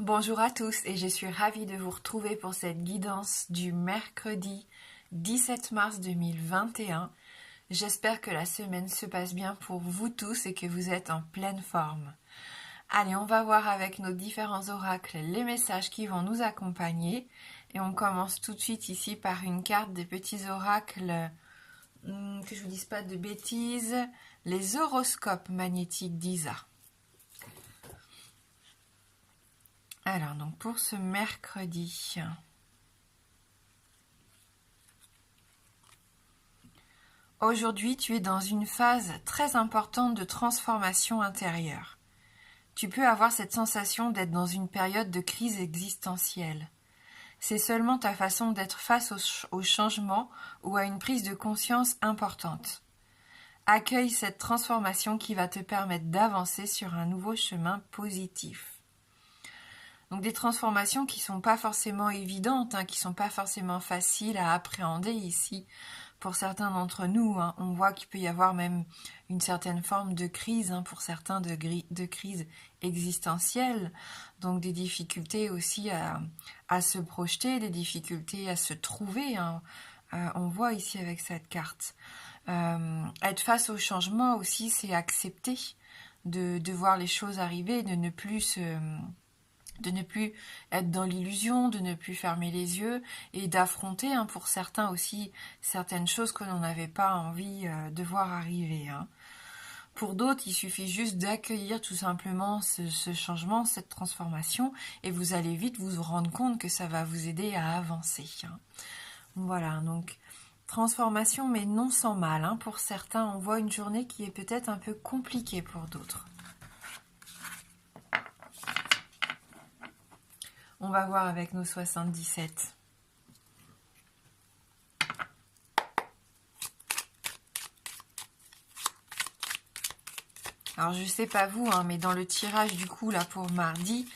Bonjour à tous et je suis ravie de vous retrouver pour cette guidance du mercredi 17 mars 2021. J'espère que la semaine se passe bien pour vous tous et que vous êtes en pleine forme. Allez, on va voir avec nos différents oracles les messages qui vont nous accompagner. Et on commence tout de suite ici par une carte des petits oracles, que je vous dise pas de bêtises, les horoscopes magnétiques d'Isa. Alors, donc pour ce mercredi, aujourd'hui, tu es dans une phase très importante de transformation intérieure. Tu peux avoir cette sensation d'être dans une période de crise existentielle. C'est seulement ta façon d'être face au changement ou à une prise de conscience importante. Accueille cette transformation qui va te permettre d'avancer sur un nouveau chemin positif. Donc des transformations qui ne sont pas forcément évidentes, qui ne sont pas forcément faciles à appréhender ici. Pour certains d'entre nous, on voit qu'il peut y avoir même une certaine forme de crise, pour certains de crise existentielle, donc des difficultés aussi à se projeter, des difficultés à se trouver. On voit ici avec cette carte. Être face au changement aussi, c'est accepter de voir les choses arriver, de ne plus être dans l'illusion, de ne plus fermer les yeux et d'affronter pour certains aussi certaines choses que l'on n'avait pas envie de voir arriver. Pour d'autres, il suffit juste d'accueillir tout simplement ce changement, cette transformation et vous allez vite vous rendre compte que ça va vous aider à avancer. Voilà, donc transformation mais non sans mal. Pour certains, on voit une journée qui est peut-être un peu compliquée pour d'autres. On va voir avec nos 77. Alors je sais pas vous, mais dans le tirage du coup là pour mardi,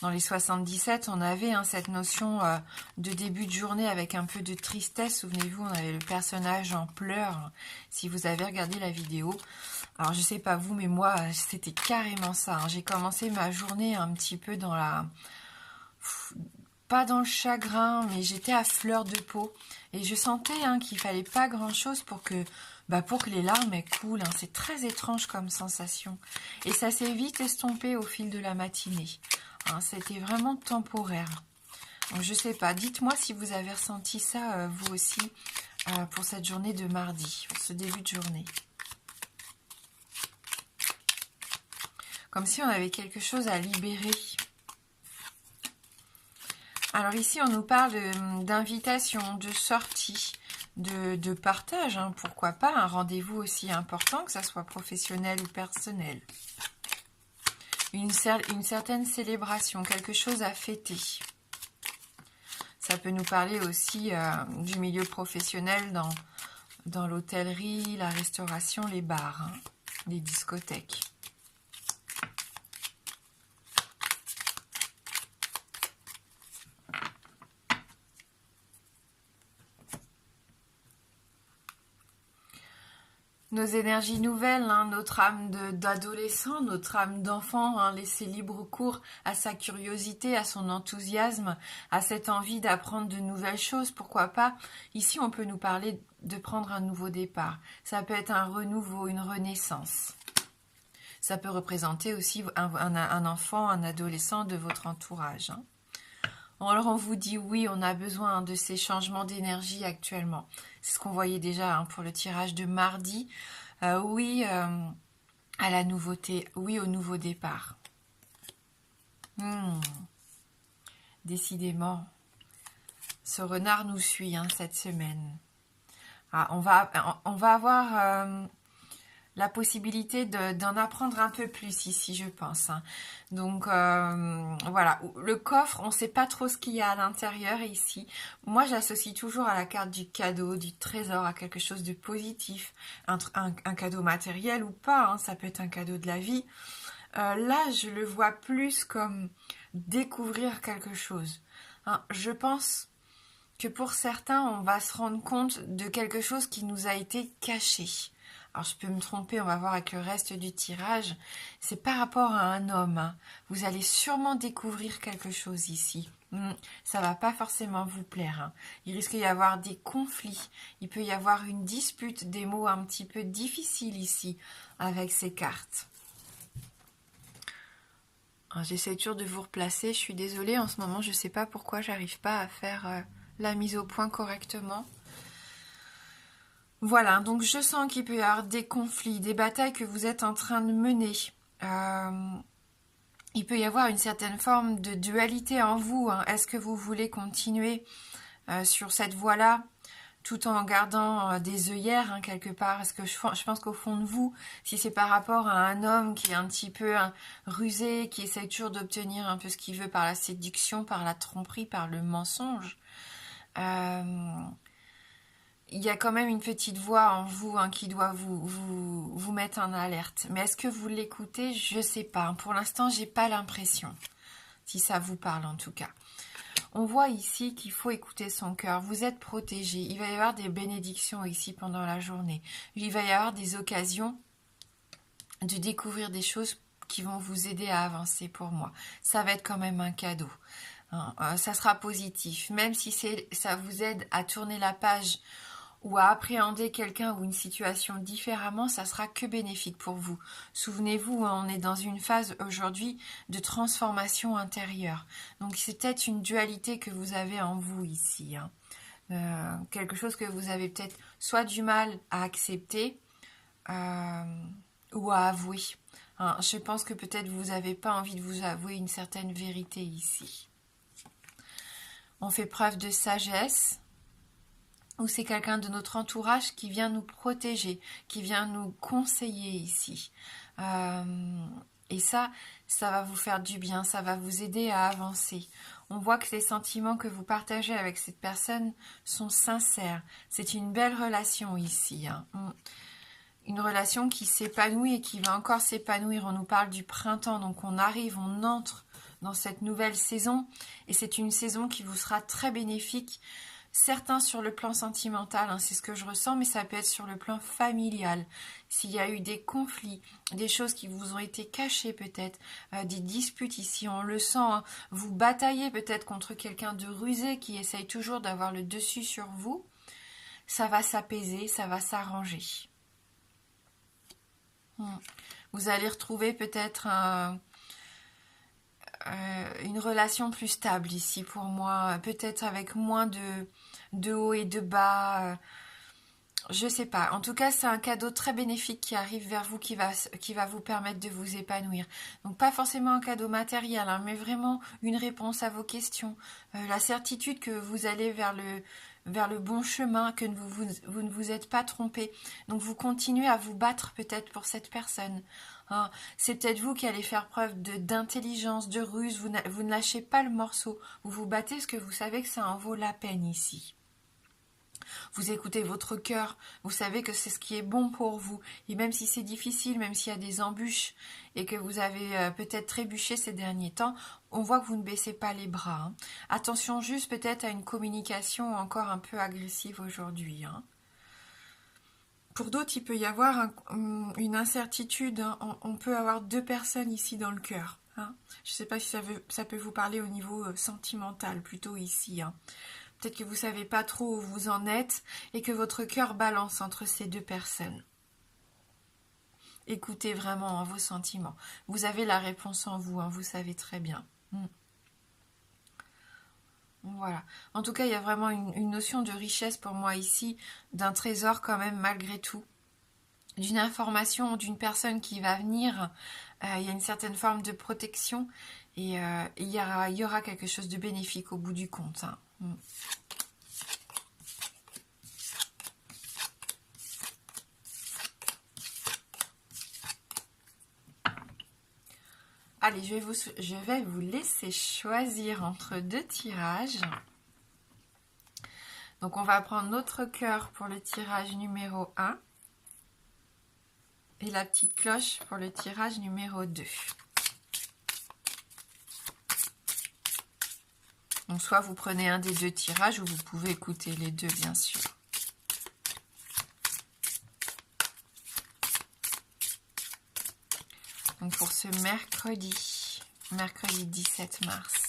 dans les 77, on avait cette notion de début de journée avec un peu de tristesse. Souvenez-vous, on avait le personnage en pleurs, si vous avez regardé la vidéo. Alors je sais pas vous, mais moi c'était carrément ça. J'ai commencé ma journée un petit peu dans la... pas dans le chagrin, mais j'étais à fleur de peau. Et je sentais qu'il fallait pas grand-chose pour que les larmes coulent. C'est très étrange comme sensation. Et ça s'est vite estompé au fil de la matinée. C'était vraiment temporaire. Donc je sais pas, dites-moi si vous avez ressenti ça, vous aussi, pour cette journée de mardi, pour ce début de journée. Comme si on avait quelque chose à libérer. Alors ici, on nous parle d'invitation, de sortie, de partage, pourquoi pas, un rendez-vous aussi important, que ça soit professionnel ou personnel. Une certaine célébration, quelque chose à fêter. Ça peut nous parler aussi du milieu professionnel dans l'hôtellerie, la restauration, les bars, les discothèques. Nos énergies nouvelles, notre âme d'adolescent, notre âme d'enfant, laisser libre cours à sa curiosité, à son enthousiasme, à cette envie d'apprendre de nouvelles choses, pourquoi pas. Ici, on peut nous parler de prendre un nouveau départ. Ça peut être un renouveau, une renaissance. Ça peut représenter aussi un enfant, un adolescent de votre entourage. Alors on vous dit oui, on a besoin de ces changements d'énergie actuellement. C'est ce qu'on voyait déjà pour le tirage de mardi. Oui à la nouveauté, oui au nouveau départ. Décidément, ce renard nous suit cette semaine. On va avoir... la possibilité d'en apprendre un peu plus ici, je pense. Donc, voilà. Le coffre, on ne sait pas trop ce qu'il y a à l'intérieur ici. Moi, j'associe toujours à la carte du cadeau, du trésor, à quelque chose de positif. Un cadeau matériel ou pas, ça peut être un cadeau de la vie. Là, je le vois plus comme découvrir quelque chose. Je pense que pour certains, on va se rendre compte de quelque chose qui nous a été caché. alors je peux me tromper, on va voir avec le reste du tirage, c'est par rapport à un homme. Hein. Vous allez sûrement découvrir quelque chose ici. Ça va pas forcément vous plaire. Hein. Il risque d'y avoir des conflits. Il peut y avoir une dispute, des mots un petit peu difficiles ici avec ces cartes. J'essaie toujours de vous replacer. Je suis désolée, en ce moment, je ne sais pas pourquoi j'arrive pas à faire la mise au point correctement. Voilà, donc je sens qu'il peut y avoir des conflits, des batailles que vous êtes en train de mener. Il peut y avoir une certaine forme de dualité en vous. Hein. Est-ce que vous voulez continuer sur cette voie-là tout en gardant des œillères hein, quelque part? Est-ce que je pense qu'au fond de vous, si c'est par rapport à un homme qui est un petit peu rusé, qui essaie toujours d'obtenir un peu ce qu'il veut par la séduction, par la tromperie, par le mensonge, il y a quand même une petite voix en vous hein, qui doit vous mettre en alerte. Mais est-ce que vous l'écoutez? Je ne sais pas. Pour l'instant, j'ai pas l'impression. Si ça vous parle en tout cas. On voit ici qu'il faut écouter son cœur. Vous êtes protégé. Il va y avoir des bénédictions ici pendant la journée. Il va y avoir des occasions de découvrir des choses qui vont vous aider à avancer pour moi. Ça va être quand même un cadeau. Ça sera positif. Même si ça vous aide à tourner la page ou à appréhender quelqu'un ou une situation différemment, ça sera que bénéfique pour vous. Souvenez-vous, on est dans une phase aujourd'hui de transformation intérieure. Donc c'est peut-être une dualité que vous avez en vous ici. Quelque chose que vous avez peut-être soit du mal à accepter ou à avouer. Je pense que peut-être vous n'avez pas envie de vous avouer une certaine vérité ici. On fait preuve de sagesse. Ou c'est quelqu'un de notre entourage qui vient nous protéger, qui vient nous conseiller ici. Et ça va vous faire du bien, ça va vous aider à avancer. On voit que les sentiments que vous partagez avec cette personne sont sincères. C'est une belle relation ici. Hein. Une relation qui s'épanouit et qui va encore s'épanouir. On nous parle du printemps, donc on entre dans cette nouvelle saison. Et c'est une saison qui vous sera très bénéfique. Certains sur le plan sentimental, hein, c'est ce que je ressens, mais ça peut être sur le plan familial. S'il y a eu des conflits, des choses qui vous ont été cachées peut-être, des disputes ici, on le sent, hein, vous bataillez peut-être contre quelqu'un de rusé qui essaye toujours d'avoir le dessus sur vous, ça va s'apaiser, ça va s'arranger. Vous allez retrouver peut-être une relation plus stable ici pour moi, peut-être avec moins de haut et de bas, je sais pas. En tout cas, c'est un cadeau très bénéfique qui arrive vers vous, qui va vous permettre de vous épanouir. Donc pas forcément un cadeau matériel, hein, mais vraiment une réponse à vos questions, la certitude que vous allez vers le bon chemin, que vous ne vous êtes pas trompé. Donc vous continuez à vous battre peut-être pour cette personne. Hein. C'est peut-être vous qui allez faire preuve d'intelligence, de ruse, vous ne lâchez pas le morceau. Vous vous battez parce que vous savez que ça en vaut la peine ici. Vous écoutez votre cœur, vous savez que c'est ce qui est bon pour vous. Et même si c'est difficile, même s'il y a des embûches et que vous avez peut-être trébuché ces derniers temps, on voit que vous ne baissez pas les bras. Hein. Attention juste peut-être à une communication encore un peu agressive aujourd'hui. Hein. Pour d'autres, il peut y avoir une incertitude. Hein. On peut avoir deux personnes ici dans le cœur. Hein. Je ne sais pas si ça peut vous parler au niveau sentimental, plutôt ici. Hein. Peut-être que vous ne savez pas trop où vous en êtes et que votre cœur balance entre ces deux personnes. Écoutez vraiment vos sentiments. Vous avez la réponse en vous, hein, vous savez très bien. Voilà. En tout cas, il y a vraiment une notion de richesse pour moi ici, d'un trésor quand même malgré tout, d'une information, d'une personne qui va venir. Il y a une certaine forme de protection et il y aura quelque chose de bénéfique au bout du compte. Hein. Allez, je vais vous laisser choisir entre deux tirages. Donc, on va prendre notre cœur pour le tirage numéro 1 et la petite cloche pour le tirage numéro 2. Donc, soit vous prenez un des deux tirages ou vous pouvez écouter les deux, bien sûr. Donc pour ce mercredi 17 mars.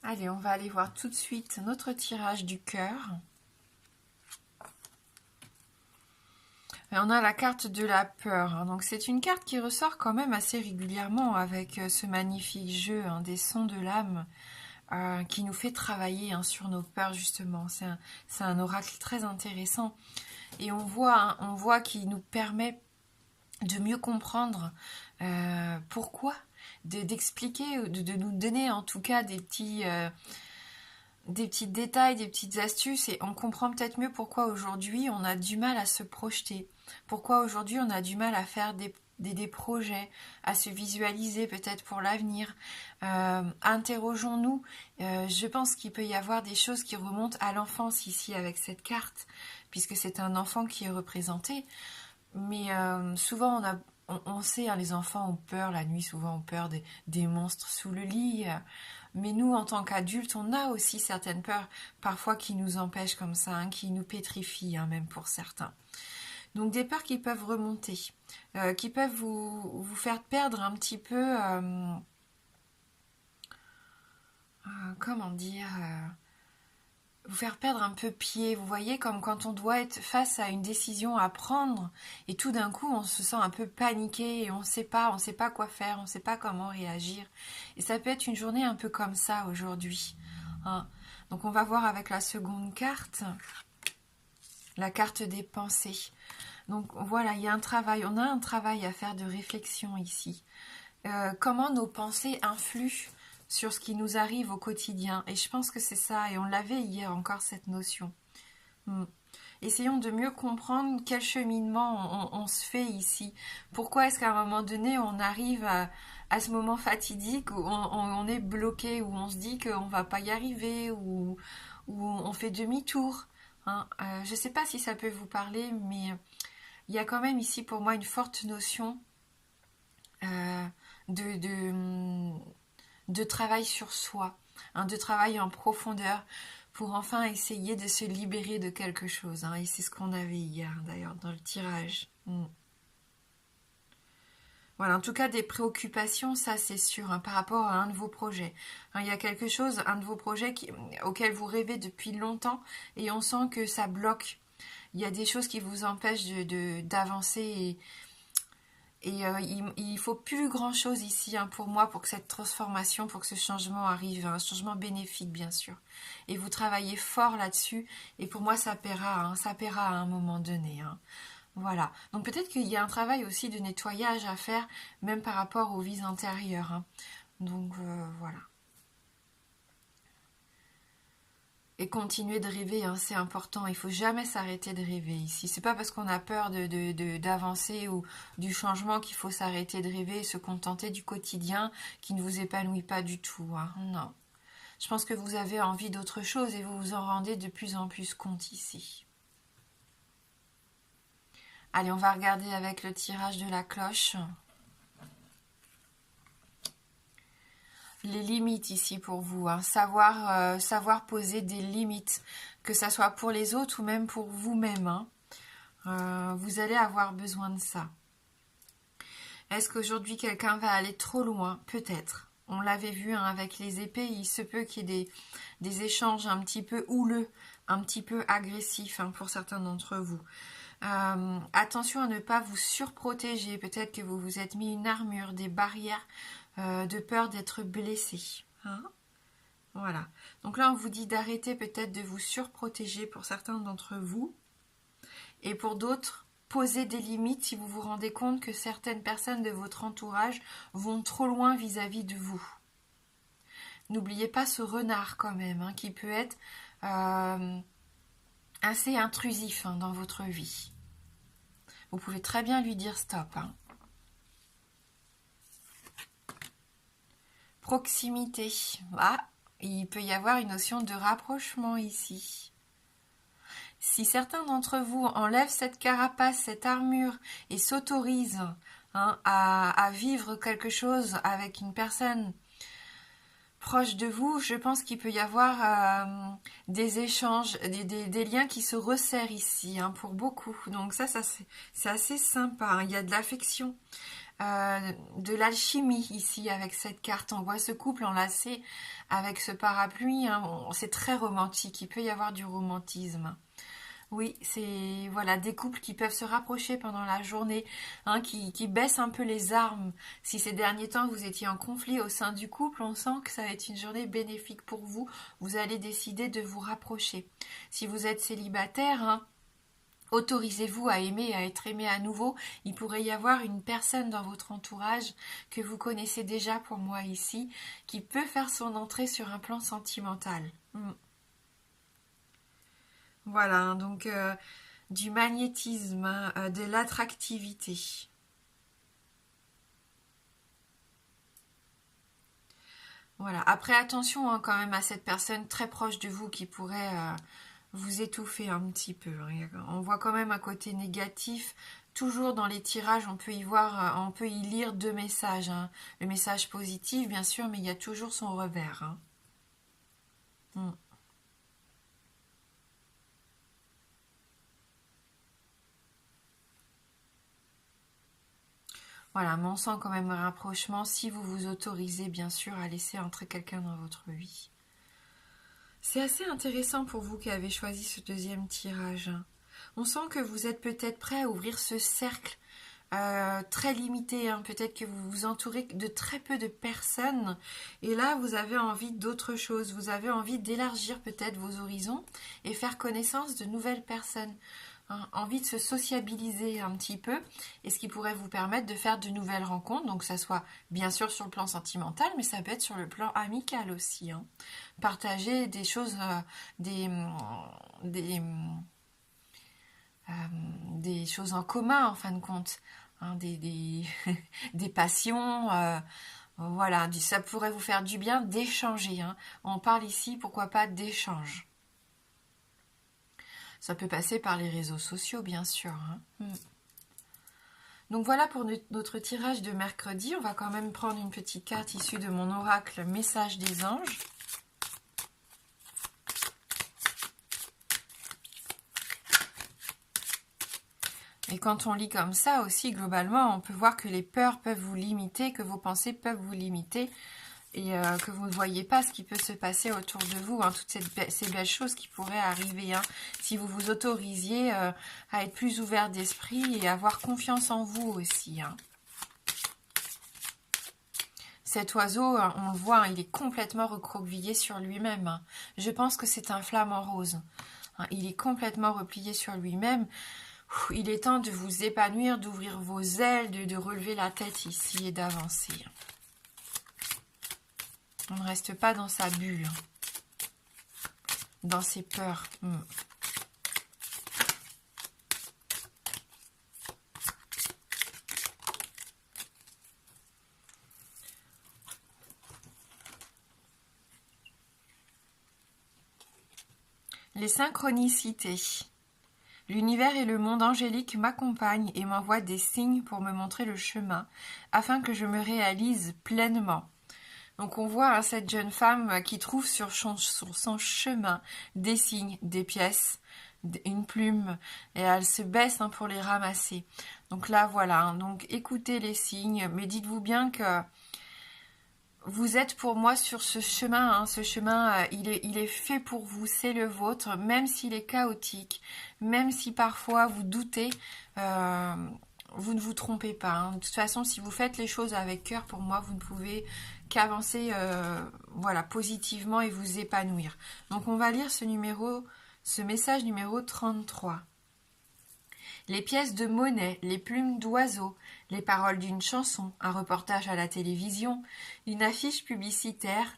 Allez, on va aller voir tout de suite notre tirage du cœur. Et on a la carte de la peur. Donc c'est une carte qui ressort quand même assez régulièrement avec ce magnifique jeu des sons de l'âme qui nous fait travailler sur nos peurs justement. C'est un oracle très intéressant. Et on voit qu'il nous permet de mieux comprendre pourquoi, d'expliquer, de nous donner en tout cas des petits détails, des petites astuces, et on comprend peut-être mieux pourquoi aujourd'hui on a du mal à se projeter, pourquoi aujourd'hui on a du mal à faire des projets, à se visualiser peut-être pour l'avenir. Interrogeons-nous. Je pense qu'il peut y avoir des choses qui remontent à l'enfance ici avec cette carte, puisque c'est un enfant qui est représenté. Mais souvent on sait, les enfants ont peur la nuit, souvent ont peur des monstres sous le lit. Mais nous, en tant qu'adultes, on a aussi certaines peurs, parfois qui nous empêchent comme ça, qui nous pétrifient, même pour certains. Donc des peurs qui peuvent remonter, qui peuvent vous faire perdre un petit peu, comment dire, vous faire perdre un peu pied. Vous voyez, comme quand on doit être face à une décision à prendre et tout d'un coup on se sent un peu paniqué et on sait pas quoi faire, on sait pas comment réagir. Et ça peut être une journée un peu comme ça aujourd'hui. Donc on va voir avec la seconde carte, la carte des pensées. Donc voilà, il y a un travail, on a un travail à faire de réflexion ici. Comment nos pensées influent sur ce qui nous arrive au quotidien. Et je pense que c'est ça, et on l'avait hier encore cette notion. Essayons de mieux comprendre quel cheminement on se fait ici. Pourquoi est-ce qu'à un moment donné on arrive à ce moment fatidique où on est bloqué, où on se dit qu'on ne va pas y arriver, où on fait demi-tour. Je ne sais pas si ça peut vous parler, mais il y a quand même ici pour moi une forte notion de travail sur soi, de travail en profondeur pour enfin essayer de se libérer de quelque chose. Et c'est ce qu'on avait hier d'ailleurs dans le tirage. Voilà, en tout cas des préoccupations, ça c'est sûr, par rapport à un de vos projets. Il y a quelque chose, un de vos projets auquel vous rêvez depuis longtemps et on sent que ça bloque. Il y a des choses qui vous empêchent d'avancer et il faut plus grand chose ici pour moi pour que cette transformation, pour que ce changement arrive, un changement bénéfique bien sûr. Et vous travaillez fort là-dessus et pour moi ça paiera à un moment donné. Voilà. Donc peut-être qu'il y a un travail aussi de nettoyage à faire, même par rapport aux vies intérieures. Donc voilà. Et continuer de rêver, c'est important. Il faut jamais s'arrêter de rêver ici. C'est pas parce qu'on a peur d'avancer ou du changement qu'il faut s'arrêter de rêver et se contenter du quotidien qui ne vous épanouit pas du tout. Non. Je pense que vous avez envie d'autre chose et vous vous en rendez de plus en plus compte ici. Allez, on va regarder avec le tirage de la cloche. Les limites ici pour vous, savoir poser des limites, que ça soit pour les autres ou même pour vous-même. Vous allez avoir besoin de ça. Est-ce qu'aujourd'hui quelqu'un va aller trop loin? Peut-être. On l'avait vu avec les épées, il se peut qu'il y ait des échanges un petit peu houleux, un petit peu agressifs pour certains d'entre vous. Attention à ne pas vous surprotéger, peut-être que vous vous êtes mis une armure, des barrières, de peur d'être blessé. Voilà. Donc là, on vous dit d'arrêter peut-être de vous surprotéger pour certains d'entre vous. Et pour d'autres, posez des limites si vous vous rendez compte que certaines personnes de votre entourage vont trop loin vis-à-vis de vous. N'oubliez pas ce renard quand même, qui peut être assez intrusif dans votre vie. Vous pouvez très bien lui dire stop. Proximité. Ah, il peut y avoir une notion de rapprochement ici. Si certains d'entre vous enlèvent cette carapace, cette armure et s'autorisent à vivre quelque chose avec une personne proche de vous, je pense qu'il peut y avoir des échanges, des liens qui se resserrent ici pour beaucoup. Donc ça c'est assez sympa. Il y a de l'affection, de l'alchimie ici avec cette carte. On voit ce couple enlacé avec ce parapluie. C'est très romantique. Il peut y avoir du romantisme. Oui, c'est voilà des couples qui peuvent se rapprocher pendant la journée, qui baissent un peu les armes. Si ces derniers temps vous étiez en conflit au sein du couple, on sent que ça va être une journée bénéfique pour vous. Vous allez décider de vous rapprocher. Si vous êtes célibataire, autorisez-vous à aimer et à être aimé à nouveau. Il pourrait y avoir une personne dans votre entourage que vous connaissez déjà pour moi ici, qui peut faire son entrée sur un plan sentimental. Voilà, donc du magnétisme, de l'attractivité. Voilà, après attention quand même à cette personne très proche de vous qui pourrait vous étouffer un petit peu. On voit quand même un côté négatif. Toujours dans les tirages, on peut y voir, on peut y lire deux messages. Le message positif, bien sûr, mais il y a toujours son revers. Voilà, mais on sent quand même un rapprochement si vous vous autorisez bien sûr à laisser entrer quelqu'un dans votre vie. C'est assez intéressant pour vous qui avez choisi ce deuxième tirage. On sent que vous êtes peut-être prêt à ouvrir ce cercle très limité. Peut-être que vous vous entourez de très peu de personnes. Et là, vous avez envie d'autre chose. Vous avez envie d'élargir peut-être vos horizons et faire connaissance de nouvelles personnes. Envie de se sociabiliser un petit peu, et ce qui pourrait vous permettre de faire de nouvelles rencontres, donc ça soit bien sûr sur le plan sentimental, mais ça peut être sur le plan amical aussi. Partager des choses, des choses en commun en fin de compte, des passions, voilà, ça pourrait vous faire du bien d'échanger. On parle ici, pourquoi pas, d'échange. Ça peut passer par les réseaux sociaux, bien sûr. Donc voilà pour notre tirage de mercredi. On va quand même prendre une petite carte issue de mon oracle Message des anges. Et quand on lit comme ça aussi, globalement, on peut voir que les peurs peuvent vous limiter, que vos pensées peuvent vous limiter, et que vous ne voyez pas ce qui peut se passer autour de vous, toutes ces belles choses qui pourraient arriver, si vous vous autorisiez à être plus ouvert d'esprit et avoir confiance en vous aussi. Cet oiseau, on le voit, il est complètement recroquevillé sur lui-même. Je pense que c'est un flamant rose. Il est complètement replié sur lui-même. Il est temps de vous épanouir, d'ouvrir vos ailes, de relever la tête ici et d'avancer. On ne reste pas dans sa bulle, dans ses peurs. Les synchronicités. L'univers et le monde angélique m'accompagnent et m'envoient des signes pour me montrer le chemin, afin que je me réalise pleinement. Donc on voit cette jeune femme qui trouve sur son chemin des signes, des pièces, une plume, et elle se baisse pour les ramasser. Donc là voilà, donc écoutez les signes, mais dites-vous bien que vous êtes pour moi sur ce chemin, ce chemin il est fait pour vous, c'est le vôtre, même s'il est chaotique, même si parfois vous doutez, vous ne vous trompez pas. De toute façon, si vous faites les choses avec cœur, pour moi, vous ne pouvez qu'avancer voilà, positivement et vous épanouir. Donc on va lire ce message numéro 33. Les pièces de monnaie, les plumes d'oiseaux, les paroles d'une chanson, un reportage à la télévision, une affiche publicitaire,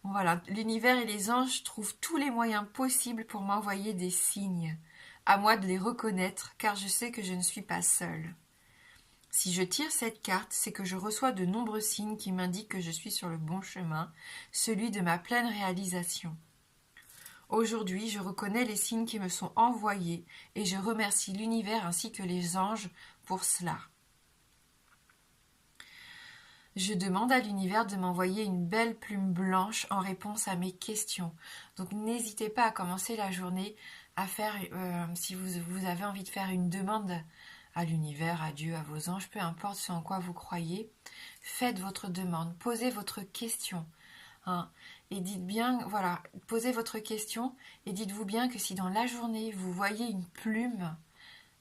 Voilà, l'univers et les anges trouvent tous les moyens possibles pour m'envoyer des signes. À moi de les reconnaître, car je sais que je ne suis pas seule. Si je tire cette carte, c'est que je reçois de nombreux signes qui m'indiquent que je suis sur le bon chemin, celui de ma pleine réalisation. Aujourd'hui, je reconnais les signes qui me sont envoyés et je remercie l'univers ainsi que les anges pour cela. Je demande à l'univers de m'envoyer une belle plume blanche en réponse à mes questions. Donc n'hésitez pas à commencer la journée à faire, si vous avez envie de faire une demande à l'univers, à Dieu, à vos anges, peu importe ce en quoi vous croyez, faites votre demande, posez votre question. Hein, et dites bien, voilà, posez votre question et dites-vous bien que si dans la journée vous voyez une plume,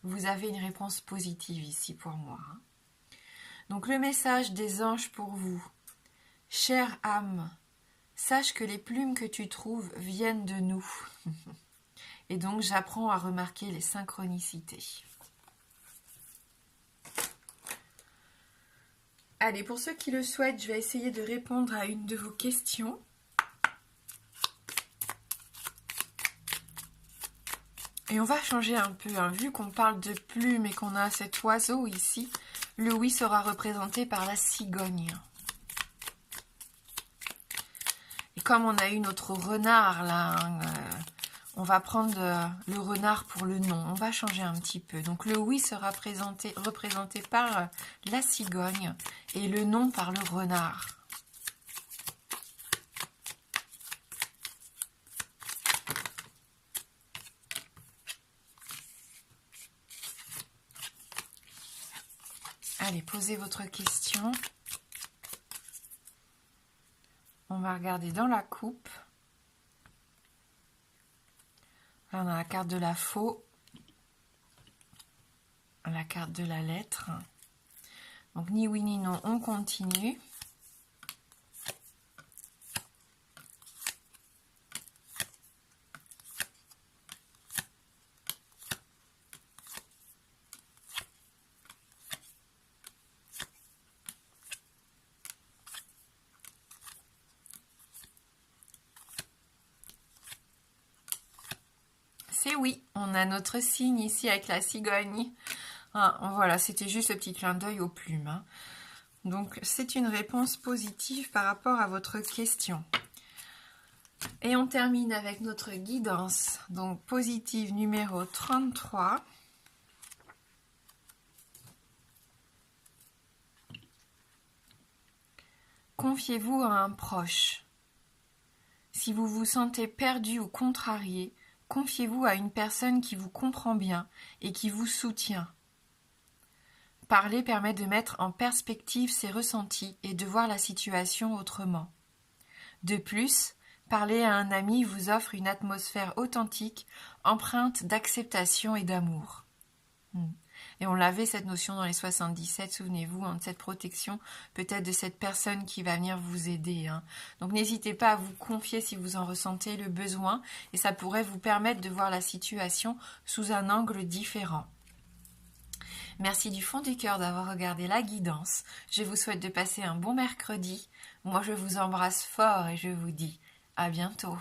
vous avez une réponse positive ici pour moi. Hein. Donc le message des anges pour vous. Chère âme, sache que les plumes que tu trouves viennent de nous. Et donc j'apprends à remarquer les synchronicités. Allez, pour ceux qui le souhaitent, je vais essayer de répondre à une de vos questions. Et on va changer un peu, hein. Vu qu'on parle de plumes et qu'on a cet oiseau ici, le oui sera représenté par la cigogne. Et comme on a eu notre renard là, hein, on va prendre le renard pour le nom. On va changer un petit peu. Donc le oui sera représenté par la cigogne et le non par le renard. Allez, posez votre question. On va regarder dans la coupe. Là, on a la carte de la faux, la carte de la lettre. Donc, ni oui ni non, on continue. C'est oui, on a notre signe ici avec la cigogne. Ah, voilà, c'était juste le petit clin d'œil aux plumes. Hein. Donc, c'est une réponse positive par rapport à votre question. Et on termine avec notre guidance. Donc, positive numéro 33. Confiez-vous à un proche. Si vous vous sentez perdu ou contrarié, confiez-vous à une personne qui vous comprend bien et qui vous soutient. Parler permet de mettre en perspective ses ressentis et de voir la situation autrement. De plus, parler à un ami vous offre une atmosphère authentique, empreinte d'acceptation et d'amour. Et on l'avait cette notion dans les 77, souvenez-vous, hein, de cette protection, peut-être de cette personne qui va venir vous aider. Hein. Donc n'hésitez pas à vous confier si vous en ressentez le besoin, et ça pourrait vous permettre de voir la situation sous un angle différent. Merci du fond du cœur d'avoir regardé la guidance. Je vous souhaite de passer un bon mercredi. Moi, je vous embrasse fort et je vous dis à bientôt.